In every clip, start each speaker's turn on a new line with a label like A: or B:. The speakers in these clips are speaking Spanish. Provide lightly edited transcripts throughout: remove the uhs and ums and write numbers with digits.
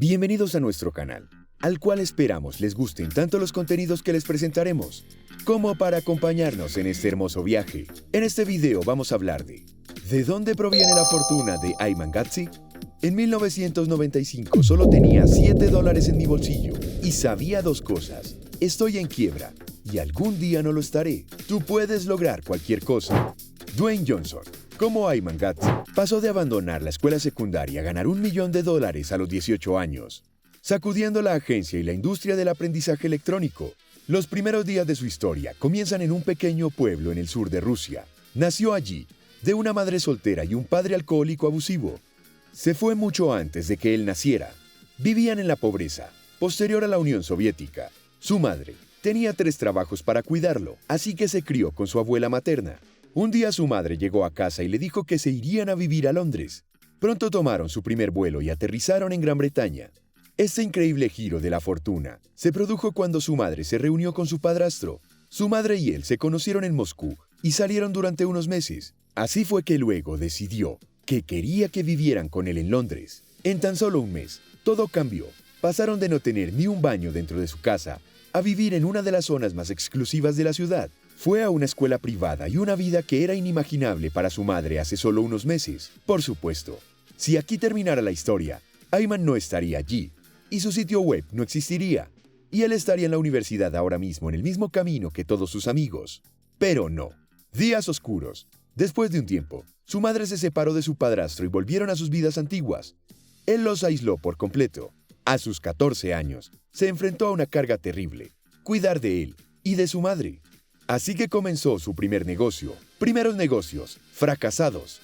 A: Bienvenidos a nuestro canal, al cual esperamos les gusten tanto los contenidos que les presentaremos, como para acompañarnos en este hermoso viaje. En este video vamos a hablar ¿de dónde proviene la fortuna de Ayman Ghatzi? En 1995 solo tenía $7 en mi bolsillo y sabía dos cosas: estoy en quiebra y algún día no lo estaré. Tú puedes lograr cualquier cosa. Dwayne Johnson, como Ayman Ghatzi, pasó de abandonar la escuela secundaria a ganar $1 millón a los 18 años, sacudiendo la agencia y la industria del aprendizaje electrónico. Los primeros días de su historia comienzan en un pequeño pueblo en el sur de Rusia. Nació allí, de una madre soltera y un padre alcohólico abusivo. Se fue mucho antes de que él naciera. Vivían en la pobreza, posterior a la Unión Soviética. Su madre tenía 3 trabajos para cuidarlo, así que se crió con su abuela materna. Un día su madre llegó a casa y le dijo que se irían a vivir a Londres. Pronto tomaron su primer vuelo y aterrizaron en Gran Bretaña. Este increíble giro de la fortuna se produjo cuando su madre se reunió con su padrastro. Su madre y él se conocieron en Moscú y salieron durante unos meses. Así fue que luego decidió que quería que vivieran con él en Londres. En tan solo un mes, todo cambió. Pasaron de no tener ni un baño dentro de su casa a vivir en una de las zonas más exclusivas de la ciudad. Fue a una escuela privada y una vida que era inimaginable para su madre hace solo unos meses. Por supuesto, si aquí terminara la historia, Ayman no estaría allí y su sitio web no existiría. Y él estaría en la universidad ahora mismo en el mismo camino que todos sus amigos. Pero no. Días oscuros. Después de un tiempo, su madre se separó de su padrastro y volvieron a sus vidas antiguas. Él los aisló por completo. A sus 14 años, se enfrentó a una carga terrible: cuidar de él y de su madre. Así que comenzó su primer negocio. Primeros negocios, fracasados.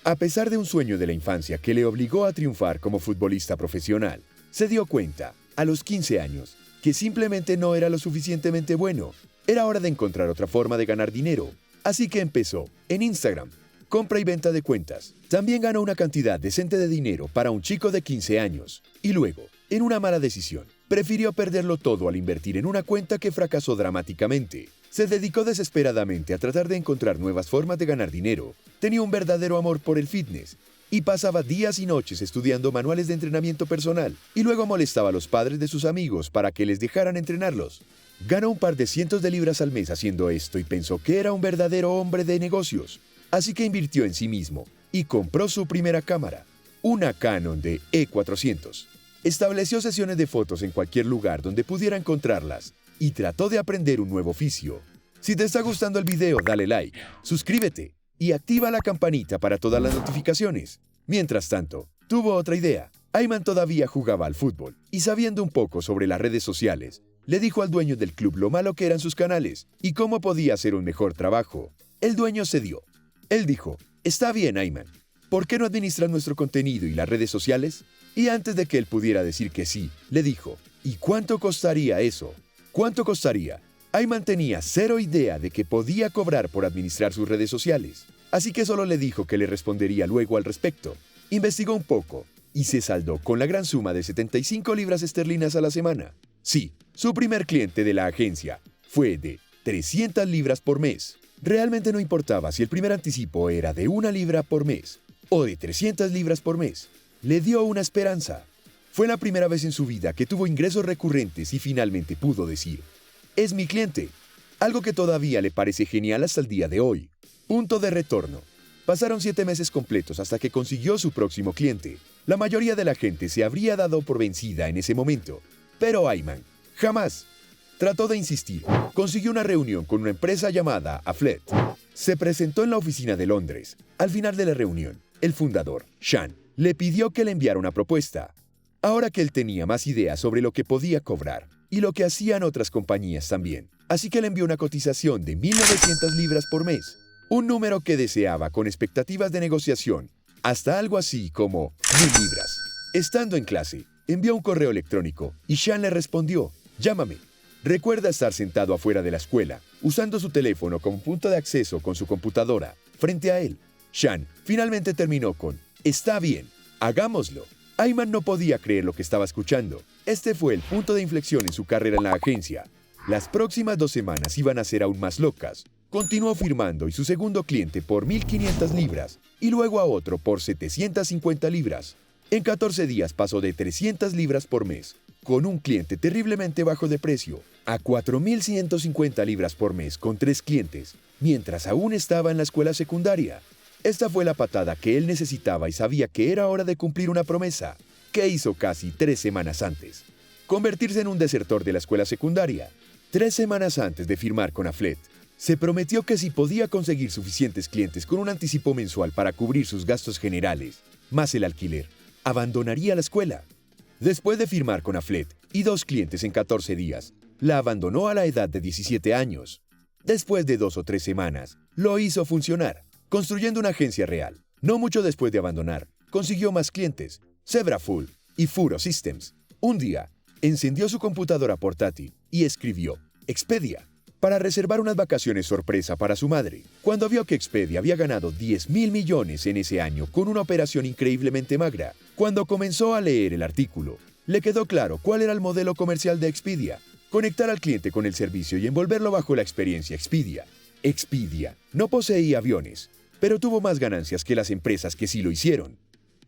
A: A pesar de un sueño de la infancia que le obligó a triunfar como futbolista profesional, se dio cuenta, a los 15 años, que simplemente no era lo suficientemente bueno. Era hora de encontrar otra forma de ganar dinero. Así que empezó en Instagram, compra y venta de cuentas. También ganó una cantidad decente de dinero para un chico de 15 años. Y luego, en una mala decisión, prefirió perderlo todo al invertir en una cuenta que fracasó dramáticamente. Se dedicó desesperadamente a tratar de encontrar nuevas formas de ganar dinero. Tenía un verdadero amor por el fitness y pasaba días y noches estudiando manuales de entrenamiento personal, y luego molestaba a los padres de sus amigos para que les dejaran entrenarlos. Ganó un par de cientos de libras al mes haciendo esto y pensó que era un verdadero hombre de negocios. Así que invirtió en sí mismo y compró su primera cámara, una Canon de E400. Estableció sesiones de fotos en cualquier lugar donde pudiera encontrarlas y trató de aprender un nuevo oficio. Si te está gustando el video, dale like, suscríbete y activa la campanita para todas las notificaciones. Mientras tanto, tuvo otra idea. Ayman todavía jugaba al fútbol y, sabiendo un poco sobre las redes sociales, le dijo al dueño del club lo malo que eran sus canales y cómo podía hacer un mejor trabajo. El dueño cedió. Él dijo: «Está bien, Ayman, ¿por qué no administras nuestro contenido y las redes sociales?». Y antes de que él pudiera decir que sí, le dijo: «¿Y cuánto costaría eso?». ¿Cuánto costaría? Ayman tenía cero idea de que podía cobrar por administrar sus redes sociales, así que solo le dijo que le respondería luego al respecto. Investigó un poco y se saldó con la gran suma de 75 libras esterlinas a la semana. Sí, su primer cliente de la agencia fue de 300 libras por mes. Realmente no importaba si el primer anticipo era de 1 libra por mes o de 300 libras por mes. Le dio una esperanza. Fue la primera vez en su vida que tuvo ingresos recurrentes y finalmente pudo decir: «Es mi cliente», algo que todavía le parece genial hasta el día de hoy. Punto de retorno. Pasaron 7 meses completos hasta que consiguió su próximo cliente. La mayoría de la gente se habría dado por vencida en ese momento, pero Ayman jamás. Trató de insistir. Consiguió una reunión con una empresa llamada Afflet. Se presentó en la oficina de Londres. Al final de la reunión, el fundador, Sean, le pidió que le enviara una propuesta. Ahora que él tenía más ideas sobre lo que podía cobrar y lo que hacían otras compañías también. Así que le envió una cotización de 1.900 libras por mes, un número que deseaba con expectativas de negociación, hasta algo así como 1.000 libras. Estando en clase, envió un correo electrónico y Sean le respondió: «Llámame». Recuerda estar sentado afuera de la escuela, usando su teléfono como punto de acceso con su computadora, frente a él. Sean finalmente terminó con: «Está bien, hagámoslo». Ayman no podía creer lo que estaba escuchando. Este fue el punto de inflexión en su carrera en la agencia. Las próximas 2 semanas iban a ser aún más locas. Continuó firmando y su segundo cliente por 1.500 libras y luego a otro por 750 libras. En 14 días pasó de 300 libras por mes, con un cliente terriblemente bajo de precio, a 4.150 libras por mes con 3 clientes, mientras aún estaba en la escuela secundaria. Esta fue la patada que él necesitaba y sabía que era hora de cumplir una promesa, que hizo casi 3 semanas antes: convertirse en un desertor de la escuela secundaria. 3 semanas antes de firmar con Afflet, se prometió que si podía conseguir suficientes clientes con un anticipo mensual para cubrir sus gastos generales, más el alquiler, abandonaría la escuela. Después de firmar con Afflet y 2 clientes en 14 días, la abandonó a la edad de 17 años. Después de 2 o 3 semanas, lo hizo funcionar, construyendo una agencia real. No mucho después de abandonar, consiguió más clientes, Zebrafull y Furo Systems. Un día, encendió su computadora portátil y escribió Expedia para reservar unas vacaciones sorpresa para su madre, cuando vio que Expedia había ganado 10.000 millones en ese año con una operación increíblemente magra. Cuando comenzó a leer el artículo, le quedó claro cuál era el modelo comercial de Expedia: conectar al cliente con el servicio y envolverlo bajo la experiencia Expedia. Expedia no poseía aviones, pero tuvo más ganancias que las empresas que sí lo hicieron.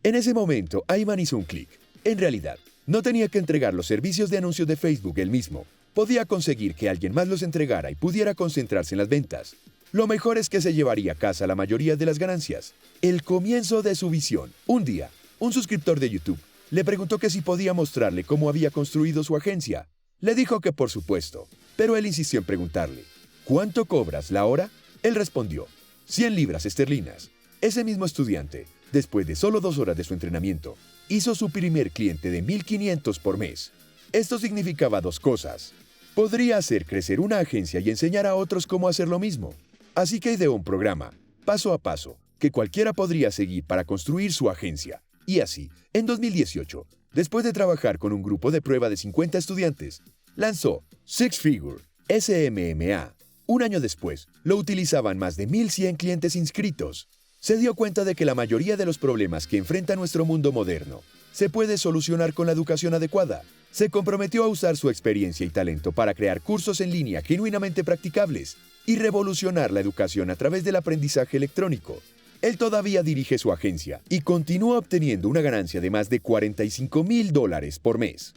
A: En ese momento, Ayman hizo un clic. En realidad, no tenía que entregar los servicios de anuncios de Facebook él mismo. Podía conseguir que alguien más los entregara y pudiera concentrarse en las ventas. Lo mejor es que se llevaría a casa la mayoría de las ganancias. El comienzo de su visión. Un día, un suscriptor de YouTube le preguntó que si podía mostrarle cómo había construido su agencia. Le dijo que por supuesto, pero él insistió en preguntarle: ¿cuánto cobras la hora? Él respondió: 100 libras esterlinas. Ese mismo estudiante, después de solo 2 horas de su entrenamiento, hizo su primer cliente de 1.500 por mes. Esto significaba 2 cosas. Podría hacer crecer una agencia y enseñar a otros cómo hacer lo mismo. Así que ideó un programa, paso a paso, que cualquiera podría seguir para construir su agencia. Y así, en 2018, después de trabajar con un grupo de prueba de 50 estudiantes, lanzó Six Figure, SMMA. Un año después, lo utilizaban más de 1.100 clientes inscritos. Se dio cuenta de que la mayoría de los problemas que enfrenta nuestro mundo moderno se puede solucionar con la educación adecuada. Se comprometió a usar su experiencia y talento para crear cursos en línea genuinamente practicables y revolucionar la educación a través del aprendizaje electrónico. Él todavía dirige su agencia y continúa obteniendo una ganancia de más de $45.000 por mes.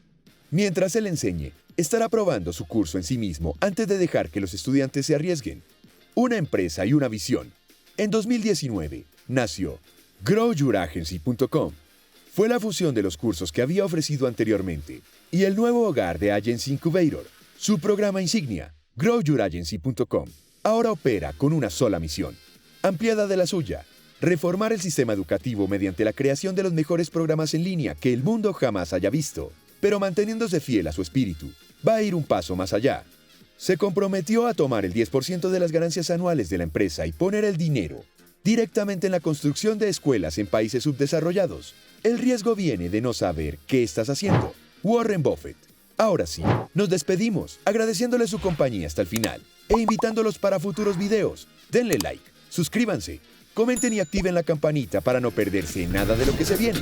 A: Mientras él enseñe, estará probando su curso en sí mismo antes de dejar que los estudiantes se arriesguen. Una empresa y una visión. En 2019, nació GrowYourAgency.com. Fue la fusión de los cursos que había ofrecido anteriormente y el nuevo hogar de Agency Incubator. Su programa insignia, GrowYourAgency.com, ahora opera con una sola misión, ampliada de la suya: reformar el sistema educativo mediante la creación de los mejores programas en línea que el mundo jamás haya visto, pero manteniéndose fiel a su espíritu. Va a ir un paso más allá. Se comprometió a tomar el 10% de las ganancias anuales de la empresa y poner el dinero directamente en la construcción de escuelas en países subdesarrollados. El riesgo viene de no saber qué estás haciendo. Warren Buffett. Ahora sí, nos despedimos, agradeciéndole su compañía hasta el final e invitándolos para futuros videos. Denle like, suscríbanse, comenten y activen la campanita para no perderse nada de lo que se viene.